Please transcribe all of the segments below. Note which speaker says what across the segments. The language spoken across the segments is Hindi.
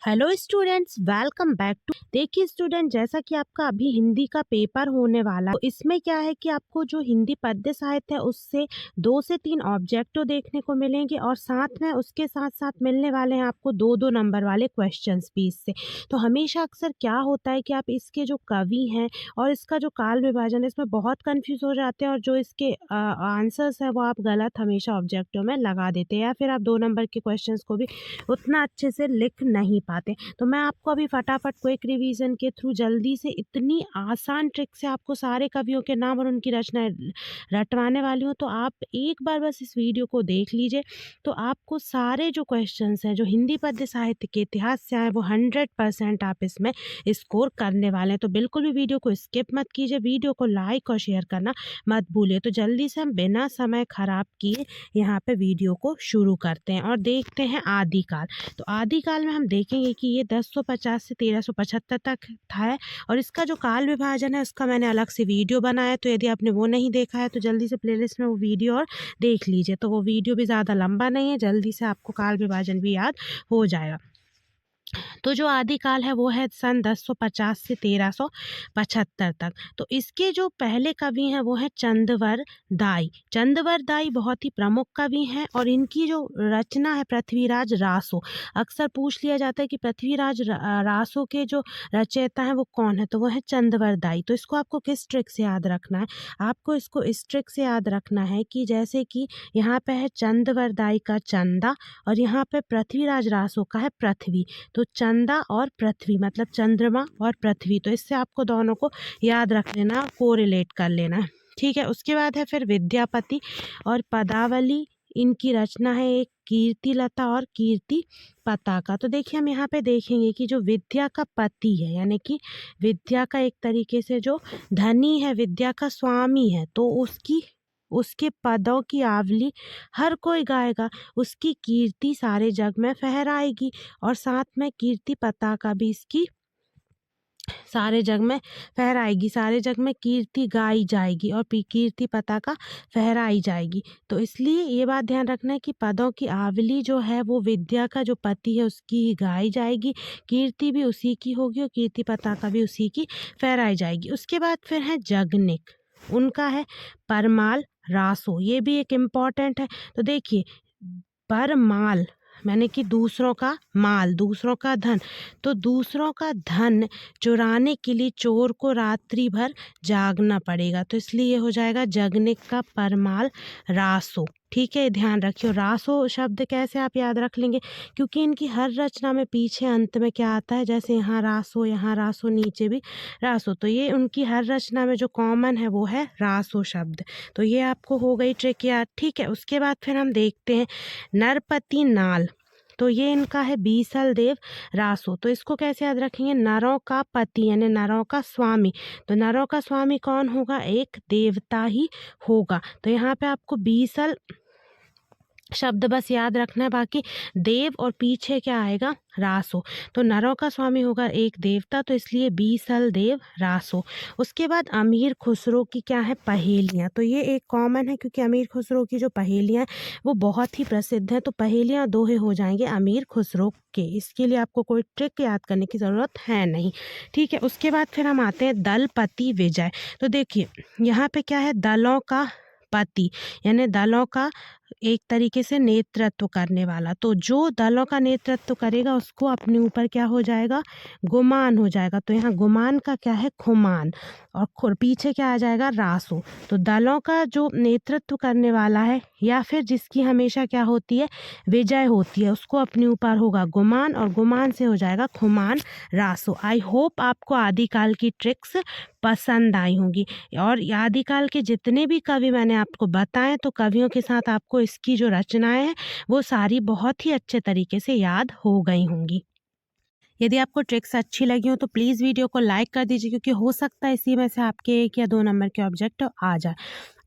Speaker 1: Hello students, welcome back to. देखिए स्टूडेंट, जैसा कि आपका अभी हिंदी का पेपर होने वाला है, तो इसमें क्या है कि आपको जो हिंदी पद्य साहित्य है उससे 2 से 3 ऑब्जेक्टिव देखने को मिलेंगे और साथ में उसके साथ साथ मिलने वाले हैं आपको 2-2 नंबर वाले क्वेश्चंस भी इससे। तो हमेशा अक्सर क्या होता है कि आप इसके जो कवि हैं और इसका जो काल विभाजन है इसमें बहुत कन्फ्यूज हो जाते हैं और जो इसके आंसर्स है वो आप गलत हमेशा ऑब्जेक्टिव में लगा देते हैं या फिर आप 2 नंबर के क्वेश्चन को भी उतना अच्छे से लिख नहीं पाते। तो मैं आपको अभी फटाफट क्विक रिवीजन के थ्रू जल्दी से इतनी आसान ट्रिक से आपको सारे कवियों के नाम और उनकी रचनाएं रटवाने वाली हूँ। तो आप एक बार बस इस वीडियो को देख लीजिए, तो आपको सारे जो क्वेश्चंस हैं जो हिंदी पद्य साहित्य के इतिहास से आए वो 100% आप इसमें स्कोर करने वाले हैं। तो बिल्कुल भी वीडियो को स्किप मत कीजिए, वीडियो को लाइक और शेयर करना मत भूलिए। तो जल्दी से हम बिना समय खराब किए यहाँ पे वीडियो को शुरू करते हैं और देखते हैं आदिकाल। तो आदिकाल में हम देखेंगे कि ये 1050 से 1375 तक था और इसका जो काल विभाजन है उसका मैंने अलग से वीडियो बनाया है। तो यदि आपने वो नहीं देखा है तो जल्दी से प्लेलिस्ट में वो वीडियो और देख लीजिए। तो वो वीडियो भी ज़्यादा लंबा नहीं है, जल्दी से आपको काल विभाजन भी याद हो जाएगा। तो जो आदिकाल है वो है सन 1050 से 1375 तक। तो इसके जो पहले कवि हैं वो है चंदवर दाई। चंदवर दाई बहुत ही प्रमुख कवि हैं और इनकी जो रचना है पृथ्वीराज रासो। अक्सर पूछ लिया जाता है कि पृथ्वीराज रासो के जो रचयिता हैं वो कौन है, तो वो है चंदवर दाई। तो इसको आपको किस ट्रिक से याद रखना है, आपको इसको इस ट्रिक से याद रखना है कि जैसे कि यहाँ पे है चंदवर दाई का चंदा और यहाँ पे पृथ्वीराज रासो का है पृथ्वी। तो चंदा और पृथ्वी मतलब चंद्रमा और पृथ्वी, तो इससे आपको दोनों को याद रख लेना, कोरिलेट कर लेना है। ठीक है, उसके बाद है फिर विद्यापति और पदावली। इनकी रचना है एक कीर्तिलता और कीर्ति पताका। तो देखिए हम यहाँ पे देखेंगे कि जो विद्या का पति है यानी कि विद्या का एक तरीके से जो धनी है, विद्या का स्वामी है, तो उसके पदों की आवली हर कोई गाएगा, उसकी कीर्ति सारे जग में फहराएगी और साथ में कीर्ति पताका भी इसकी सारे जग में फहराएगी, सारे जग में कीर्ति गाई जाएगी और कीर्ति पताका फहराई जाएगी। तो इसलिए ये बात ध्यान रखना है कि पदों की आवली जो है वो विद्या का जो पति है उसकी ही गाई जाएगी, कीर्ति भी उसी की होगी और कीर्ति पताका भी उसी की फहराई जाएगी। उसके बाद फिर है जगनिक, उनका है परमाल रासो, ये भी एक इम्पॉर्टेंट है। तो देखिए परमाल मैंने कि दूसरों का माल, दूसरों का धन, तो दूसरों का धन चुराने के लिए चोर को रात्रि भर जागना पड़ेगा, तो इसलिए ये हो जाएगा जगनिक का परमाल रासो। ठीक है, ध्यान रखियो रासो शब्द कैसे आप याद रख लेंगे, क्योंकि इनकी हर रचना में पीछे अंत में क्या आता है, जैसे यहाँ रासो नीचे भी रासो, तो ये उनकी हर रचना में जो कॉमन है वो है रासो शब्द। तो ये आपको हो गई ट्रिक याद। ठीक है, उसके बाद फिर हम देखते हैं नरपति नाल। तो ये इनका है बीसल देव रासो। तो इसको कैसे याद रखेंगे, नरों का पति यानी नरों का स्वामी। तो नरों का स्वामी कौन होगा, एक देवता ही होगा। तो यहाँ पे आपको बीसल शब्द बस याद रखना है, बाकी देव और पीछे क्या आएगा रासो। तो नरों का स्वामी होगा एक देवता, तो इसलिए बीसल देव रासो। उसके बाद अमीर खुसरो की क्या है पहेलियाँ। तो ये एक कॉमन है क्योंकि अमीर खुसरो की जो पहेलियाँ वो बहुत ही प्रसिद्ध हैं। तो पहेलियाँ दोहे हो जाएंगे अमीर खुसरो के, इसके लिए आपको कोई ट्रिक याद करने की ज़रूरत है नहीं। ठीक है, उसके बाद फिर हम आते हैं दलपति विजय। तो देखिए यहाँ पे क्या है, दलों का पति यानी दलों का एक तरीके से नेतृत्व करने वाला। तो जो दलों का नेतृत्व करेगा उसको अपने ऊपर क्या हो जाएगा, गुमान हो जाएगा। तो यहाँ गुमान का क्या है खुमान और पीछे क्या आ जाएगा रासो। तो दलों का जो नेतृत्व करने वाला है या फिर जिसकी हमेशा क्या होती है विजय होती है, उसको अपने ऊपर होगा गुमान और गुमान से हो जाएगा खुमान रासो। आई होप आपको आदिकाल की ट्रिक्स पसंद आई होंगी और आदिकाल के जितने भी कवि मैंने आपको बताएं तो कवियों के साथ आपको इसकी जो रचनाएं हैं वो सारी बहुत ही अच्छे तरीके से याद हो गई होंगी। यदि आपको ट्रिक्स अच्छी लगी हो तो प्लीज़ वीडियो को लाइक कर दीजिए, क्योंकि हो सकता है इसी में से आपके 1 या 2 नंबर के ऑब्जेक्ट आ जाए।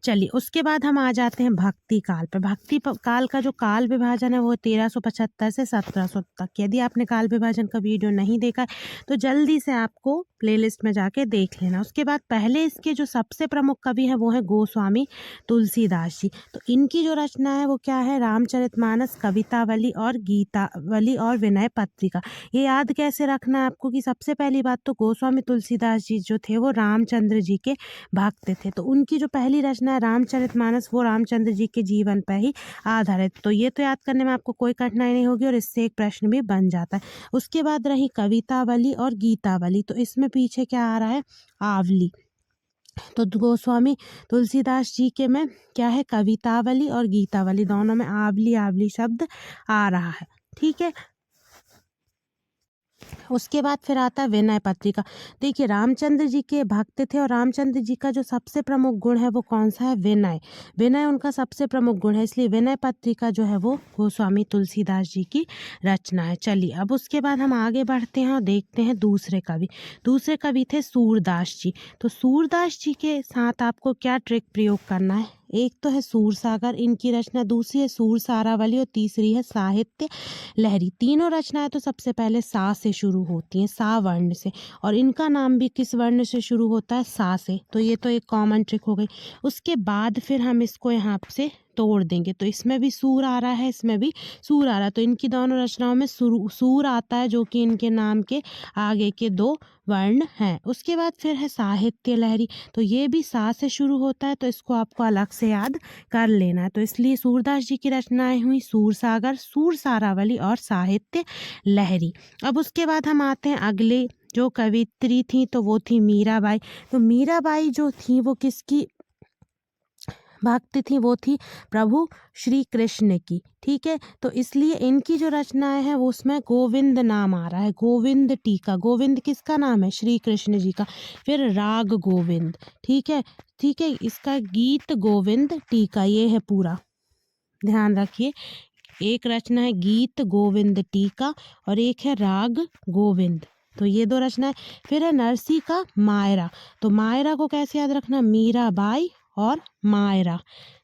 Speaker 1: चलिए उसके बाद हम आ जाते हैं भक्ति काल पे। काल का जो काल विभाजन है वो 1375 से 1700 तक। यदि आपने काल विभाजन का वीडियो नहीं देखा है तो जल्दी से आपको प्लेलिस्ट में जाके देख लेना। उसके बाद पहले इसके जो सबसे प्रमुख कवि हैं वो हैं गोस्वामी तुलसीदास जी। तो इनकी जो रचना है वो क्या है, रामचरितमानस, कवितावली और गीतावली और विनय पत्रिका। ये याद कैसे रखना है आपको कि सबसे पहली बात तो गोस्वामी तुलसीदास जी जो थे वो रामचंद्र जी के भक्त थे। तो उनकी जो पहली रचना है रामचरितमानस वो रामचंद्र जी के जीवन पर ही आधारित। तो ये तो याद करने में आपको कोई कठिनाई नहीं होगी और इससे एक प्रश्न भी बन जाता है। उसके बाद रही कवितावली और गीतावली। तो इसमें पीछे क्या आ रहा है, आवली। तो गोस्वामी तुलसीदास जी के में क्या है, कवितावली और गीतावली, दोनों में आवली आवली शब्द आ रहा है। ठीक है। उसके बाद फिर आता है विनय पत्रिका। देखिए रामचंद्र जी के भक्त थे और रामचंद्र जी का जो सबसे प्रमुख गुण है वो कौन सा है, विनय। विनय उनका सबसे प्रमुख गुण है, इसलिए विनय पत्रिका जो है वो गोस्वामी तुलसीदास जी की रचना है। चलिए अब उसके बाद हम आगे बढ़ते हैं और देखते हैं दूसरे कवि। दूसरे कवि थे सूरदास जी। तो सूरदास जी के साथ आपको क्या ट्रिक प्रयोग करना है, एक तो है सूरसागर इनकी रचना, दूसरी है सूरसारावली और तीसरी है साहित्य लहरी। तीनों रचनाएं तो सबसे पहले सा से शुरू होती हैं, सा वर्ण से, और इनका नाम भी किस वर्ण से शुरू होता है, सा से। तो ये तो एक कॉमन ट्रिक हो गई। उसके बाद फिर हम इसको यहाँ से तोड़ देंगे तो इसमें भी सूर आ रहा है, इसमें भी सूर आ रहा है। तो इनकी दोनों रचनाओं में सूर आता है जो कि इनके नाम के आगे के दो वर्ण हैं। उसके बाद फिर है साहित्य लहरी। तो ये भी सा से शुरू होता है, तो इसको आपको अलग से याद कर लेना है। तो इसलिए सूरदास जी की रचनाएं हुई सूरसागर, सूरसारावली और साहित्य लहरी। अब उसके बाद हम आते हैं अगले जो कवित्री थी, तो वो थी मीराबाई। तो मीराबाई जो थी वो किसकी भक्त थी, वो थी प्रभु श्री कृष्ण की। ठीक है। तो इसलिए इनकी जो रचनाएं हैं वो उसमें गोविंद नाम आ रहा है, गोविंद टीका। गोविंद किसका नाम है, श्री कृष्ण जी का। फिर राग गोविंद। ठीक है, ठीक है। इसका गीत गोविंद टीका, ये है पूरा, ध्यान रखिए। एक रचना है गीत गोविंद टीका और एक है राग गोविंद। तो ये दो रचनाएं। फिर है नरसी का मायरा। तो मायरा को कैसे याद रखना, मीराबाई और मायरा।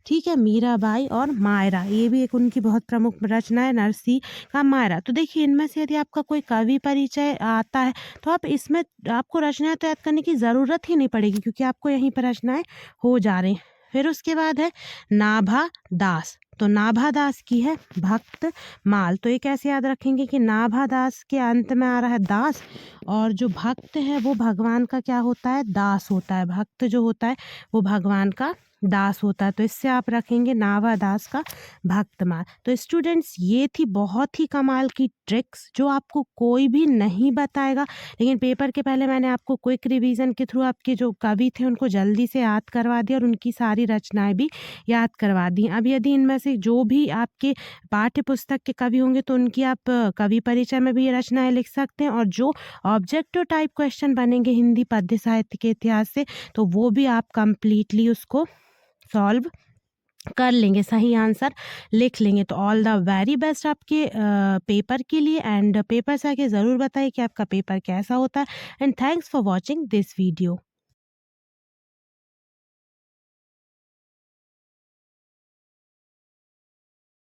Speaker 1: ठीक है, मीराबाई और मायरा, ये भी एक उनकी बहुत प्रमुख रचना है, नरसी का मायरा। तो देखिए इनमें से यदि आपका कोई कवि परिचय आता है तो आप इसमें आपको रचनाएं तो याद करने की ज़रूरत ही नहीं पड़ेगी क्योंकि आपको यहीं पर रचनाएं हो जा रही हैं। फिर उसके बाद है नाभा दास। तो नाभा दास की है भक्त माल। तो ये कैसे याद रखेंगे कि नाभा दास के अंत में आ रहा है दास, और जो भक्त है वो भगवान का क्या होता है, दास होता है। भक्त जो होता है वो भगवान का दास होता है। तो इससे आप रखेंगे नाभा दास का भक्तमाल। तो स्टूडेंट्स ये थी बहुत ही कमाल की ट्रिक्स जो आपको कोई भी नहीं बताएगा, लेकिन पेपर के पहले मैंने आपको क्विक रिवीजन के थ्रू आपके जो कवि थे उनको जल्दी से याद करवा दिया और उनकी सारी रचनाएं भी याद करवा दी। अब यदि इनमें से जो भी आपके पाठ्य पुस्तक के कवि होंगे तो उनकी आप कवि परिचय में भी ये रचनाएं लिख सकते हैं, और जो ऑब्जेक्टिव टाइप क्वेश्चन बनेंगे हिंदी पद्य साहित्य के इतिहास से तो वो भी आप कंप्लीटली उसको सॉल्व कर लेंगे, सही आंसर लिख लेंगे। तो ऑल द वेरी बेस्ट आपके पेपर के लिए, एंड पेपर से आके ज़रूर बताइए कि आपका पेपर कैसा होता है। And thanks for watching this video.